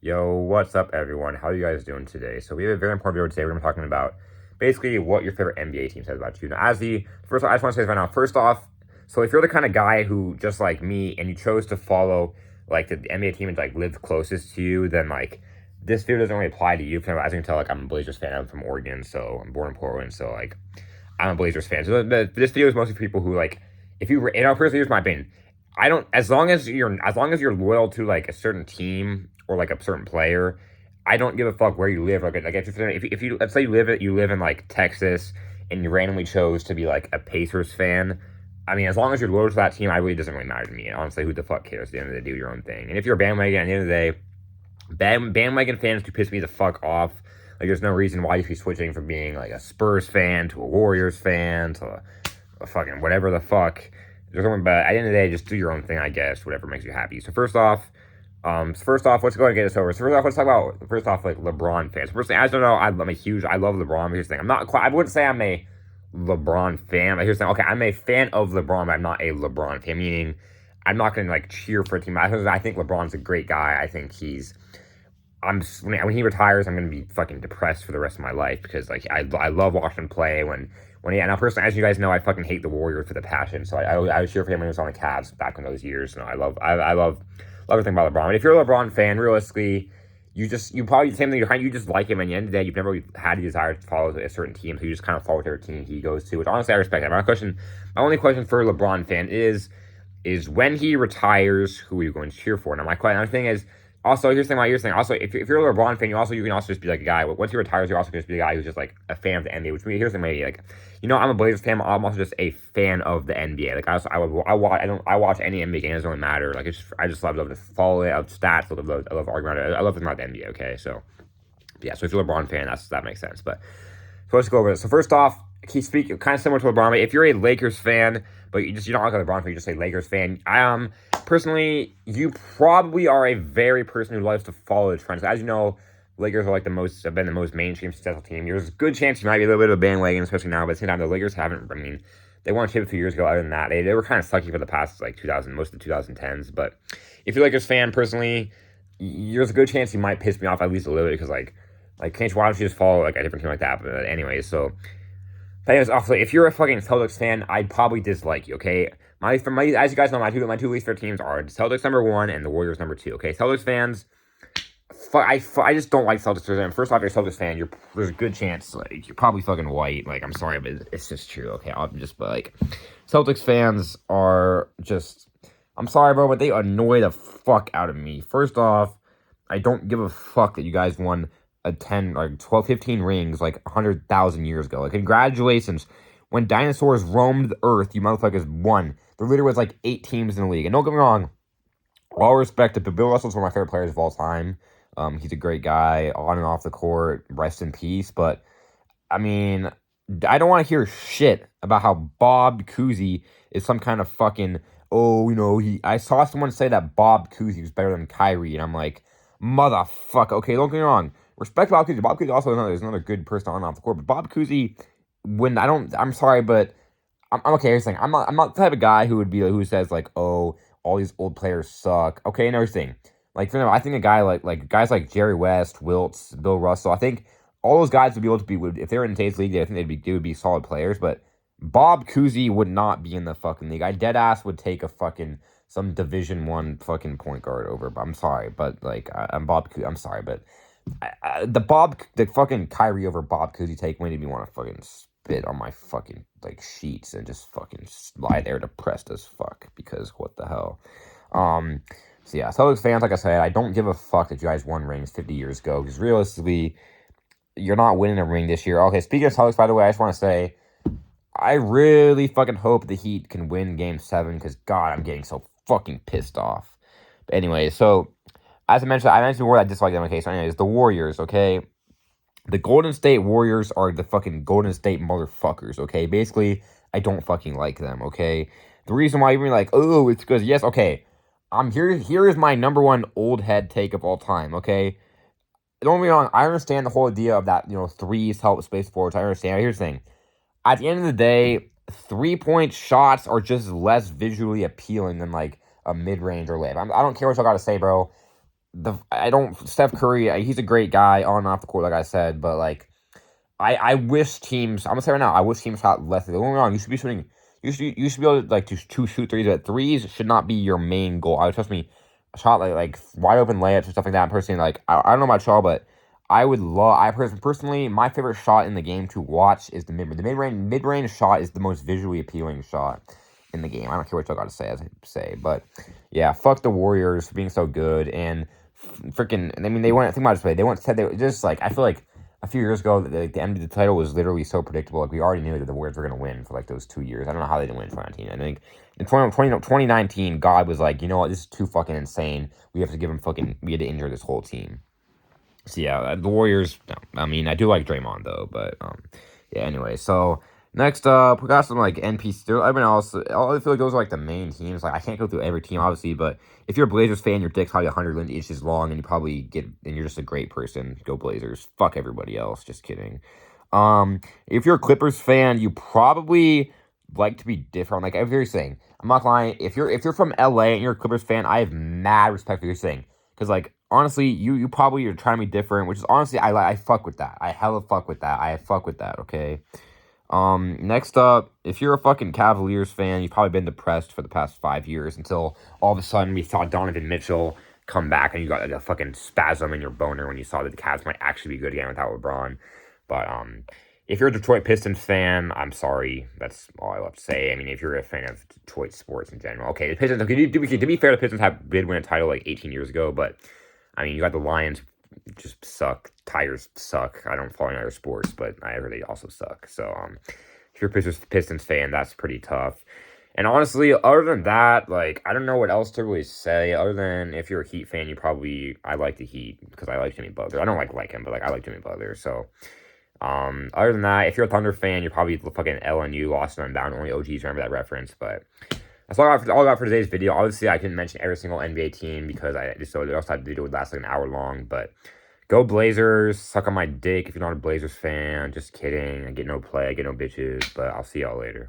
Yo, what's up, everyone? How are you guys doing today? So we have a very important video today. We're going to be talking about basically what your favorite NBA team says about you. Now, as the first, I just want to say this right now. First off, so if you're the kind of guy who just like me and you chose to follow like the NBA team and like live closest to you, then like this video doesn't really apply to you. As you can tell, like I'm a Blazers fan. I'm from Oregon, so I'm born in Portland. So like I'm a Blazers fan. So this video is mostly for people who like if you, personally, here's my opinion. I don't as long as you're loyal to like a certain team or like a certain player, I don't give a fuck where you live. Like if you let's say you live in like Texas and you randomly chose to be like a Pacers fan. I mean, as long as you're loyal to that team, I really doesn't really matter to me. Honestly, who the fuck cares? At the end of the day, do your own thing. And if you're a bandwagon, at the end of the day, bandwagon fans do piss me the fuck off. Like, there's no reason why you should be switching from being like a Spurs fan to a Warriors fan to a fucking whatever the fuck. But at the end of the day, just do your own thing, I guess. Whatever makes you happy. So first off, let's go ahead and get this over. So first off, let's talk about like LeBron fans. First thing, I don't know. I love LeBron. Here's the thing. I'm not quite. I wouldn't say I'm a LeBron fan. But here's the thing. Okay, I'm a fan of LeBron, but I'm not a LeBron fan. Meaning, I'm not gonna like cheer for a team. I think LeBron's a great guy. I think he's when he retires, I'm gonna be fucking depressed for the rest of my life because like I love watching him play when he, now personally, as you guys know, I fucking hate the Warriors for the passion. So I was cheer for him when he was on the Cavs back in those years. No, I love everything about LeBron. But if you're a LeBron fan, realistically, you probably the same thing. You just like him, and at the end of the day, you've never really had a desire to follow a certain team, so you just kind of follow whatever team he goes to. Which honestly, I respect that. My only question for a LeBron fan is when he retires, who are you going to cheer for? Now, my thing is also here's the thing. Also, if you're a LeBron fan, you can also just be like a guy. Once he retires, you're also going to be a guy who's just like a fan of the NBA. Which here's the thing, maybe like I'm a Blazers fan. I'm also just a fan of the NBA. Like I watch any NBA game. It doesn't really matter. Like I just love to follow it. I love stats. I love arguing about it. I love thinking about the NBA. Okay, so yeah. So if you're a LeBron fan, that makes sense. But so let's go over this. So first off, he speak kind of similar to LeBron. But if you're a Lakers fan, but you don't like a LeBron fan, you just say Lakers fan. Personally, you probably are a very person who loves to follow the trends. As you know, Lakers are like have been the most mainstream successful team. There's a good chance you might be a little bit of a bandwagon, especially now. But at the same time, the Lakers haven't. I mean, they won a chip a few years ago. Other than that, they were kind of sucky for the past like 2000, most of the 2010s. But if you're a Lakers fan, personally, there's a good chance you might piss me off at least a little bit because can't you, why don't you just follow like a different team like that? But anyways, so. But anyways, also, if you're a fucking Celtics fan, I'd probably dislike you, okay? As you guys know, my two least favorite teams are the Celtics #1 and the Warriors #2, okay? Celtics fans, I just don't like Celtics fans. First off, if you're a Celtics fan, there's a good chance, like, you're probably fucking white. Like, I'm sorry, but it's just true, okay? Celtics fans are just, I'm sorry, bro, but they annoy the fuck out of me. First off, I don't give a fuck that you guys won a 10, like 12, 15 rings like 100,000 years ago. Like, congratulations. When dinosaurs roamed the earth, you motherfuckers won. There literally was like 8 teams in the league. And don't get me wrong, all respect to Bill Russell's one of my favorite players of all time. He's a great guy on and off the court. Rest in peace. But, I mean, I don't want to hear shit about how Bob Cousy is some kind of fucking, I saw someone say that Bob Cousy was better than Kyrie. And I'm like, motherfucker. Okay, don't get me wrong. Respect Bob Cousy. Bob Cousy also is another good person on and off the court. But Bob Cousy, I'm sorry, but I'm okay. Here's the thing. I'm not the type of guy who says like, oh, all these old players suck. Okay, another thing. Like, for example, I think a guy like guys like Jerry West, Wiltz, Bill Russell. I think all those guys would be able to if they were in today's league. I think they would be solid players. But Bob Cousy would not be in the fucking league. I dead ass would take a fucking some Division 1 fucking point guard over. But I'm sorry, but like I'm Bob. I'm sorry, but. The fucking Kyrie over Bob Cousy take made me want to fucking spit on my fucking like sheets and just fucking lie there depressed as fuck because what the hell. So yeah, Celtics fans, like I said, I don't give a fuck that you guys won rings 50 years ago because realistically, you're not winning a ring this year. Okay, speaking of Celtics, by the way, I just want to say I really fucking hope the Heat can win Game 7 because God, I'm getting so fucking pissed off. But anyway, so. As I mentioned before, I dislike them. Okay, so anyways, the Warriors, okay? The Golden State Warriors are the fucking Golden State motherfuckers, okay? Basically, I don't fucking like them, okay? The reason why you're like, oh, it's because, yes, okay. Here is my #1 old head take of all time, okay? Don't get me wrong, I understand the whole idea of that, threes help space forwards. I understand. Here's the thing. At the end of the day, 3-point shots are just less visually appealing than, like, a mid-range or layup. I don't care what y'all got to say, bro. I don't Steph Curry. He's a great guy on and off the court, like I said, but like I wish teams. I'm gonna say right now, I wish teams shot less. Don't get me wrong. You should be shooting. You should be able to like to shoot threes. But threes should not be your main goal. I trust me. A shot like wide open layups and stuff like that. Personally, like I don't know about y'all, but I would love. Personally, my favorite shot in the game to watch is the mid range shot is the most visually appealing shot in the game. I don't care what y'all got to say. As I say, but yeah, fuck the Warriors for being so good and freaking. I mean, they went. Think about it this way. They went said they just like I feel like a few years ago, the end of the title was literally so predictable. Like, we already knew that the Warriors were going to win for, like, those 2 years. I don't know how they didn't win in 2019. I think in 2019, God was like, you know what, this is too fucking insane. We have to give him we had to injure this whole team. So, yeah, the Warriors, no. I mean, I do like Draymond, though, but, yeah, anyway. So, next up, we got some, like, NPC. Everyone else, I feel like those are, like, the main teams. Like, I can't go through every team, obviously, but if you're a Blazers fan, your dick's probably 100 inches long, and you're just a great person. Go Blazers. Fuck everybody else. Just kidding. If you're a Clippers fan, you probably like to be different. Like everybody's saying, I'm not lying. If you're from LA and you're a Clippers fan, I have mad respect for what you're saying. Because like honestly, you probably are trying to be different, which is honestly I fuck with that. I hella fuck with that. I fuck with that. Okay. Next up, if you're a fucking Cavaliers fan, you've probably been depressed for the past 5 years until all of a sudden we saw Donovan Mitchell come back and you got like, a fucking spasm in your boner when you saw that the Cavs might actually be good again without LeBron. But if you're a Detroit Pistons fan, I'm sorry. That's all I love to say. I mean, if you're a fan of Detroit sports in general, okay, the Pistons. Okay, to be fair, the Pistons did win a title like 18 years ago, but I mean, you got the Lions just suck. Tigers suck. I don't follow any other sports, but I heard they also suck. So, if you're a Pistons fan, that's pretty tough. And honestly, other than that, like, I don't know what else to really say. Other than if you're a Heat fan, I like the Heat because I like Jimmy Butler. I don't like him, but like I like Jimmy Butler. So, other than that, if you're a Thunder fan, you're probably fucking LNU, Lost and Unbound. Only OGs remember that reference, but. That's all I got for today's video. Obviously, I didn't mention every single NBA team because the else had to do would last like an hour long. But go Blazers. Suck on my dick if you're not a Blazers fan. Just kidding. I get no play. I get no bitches. But I'll see y'all later.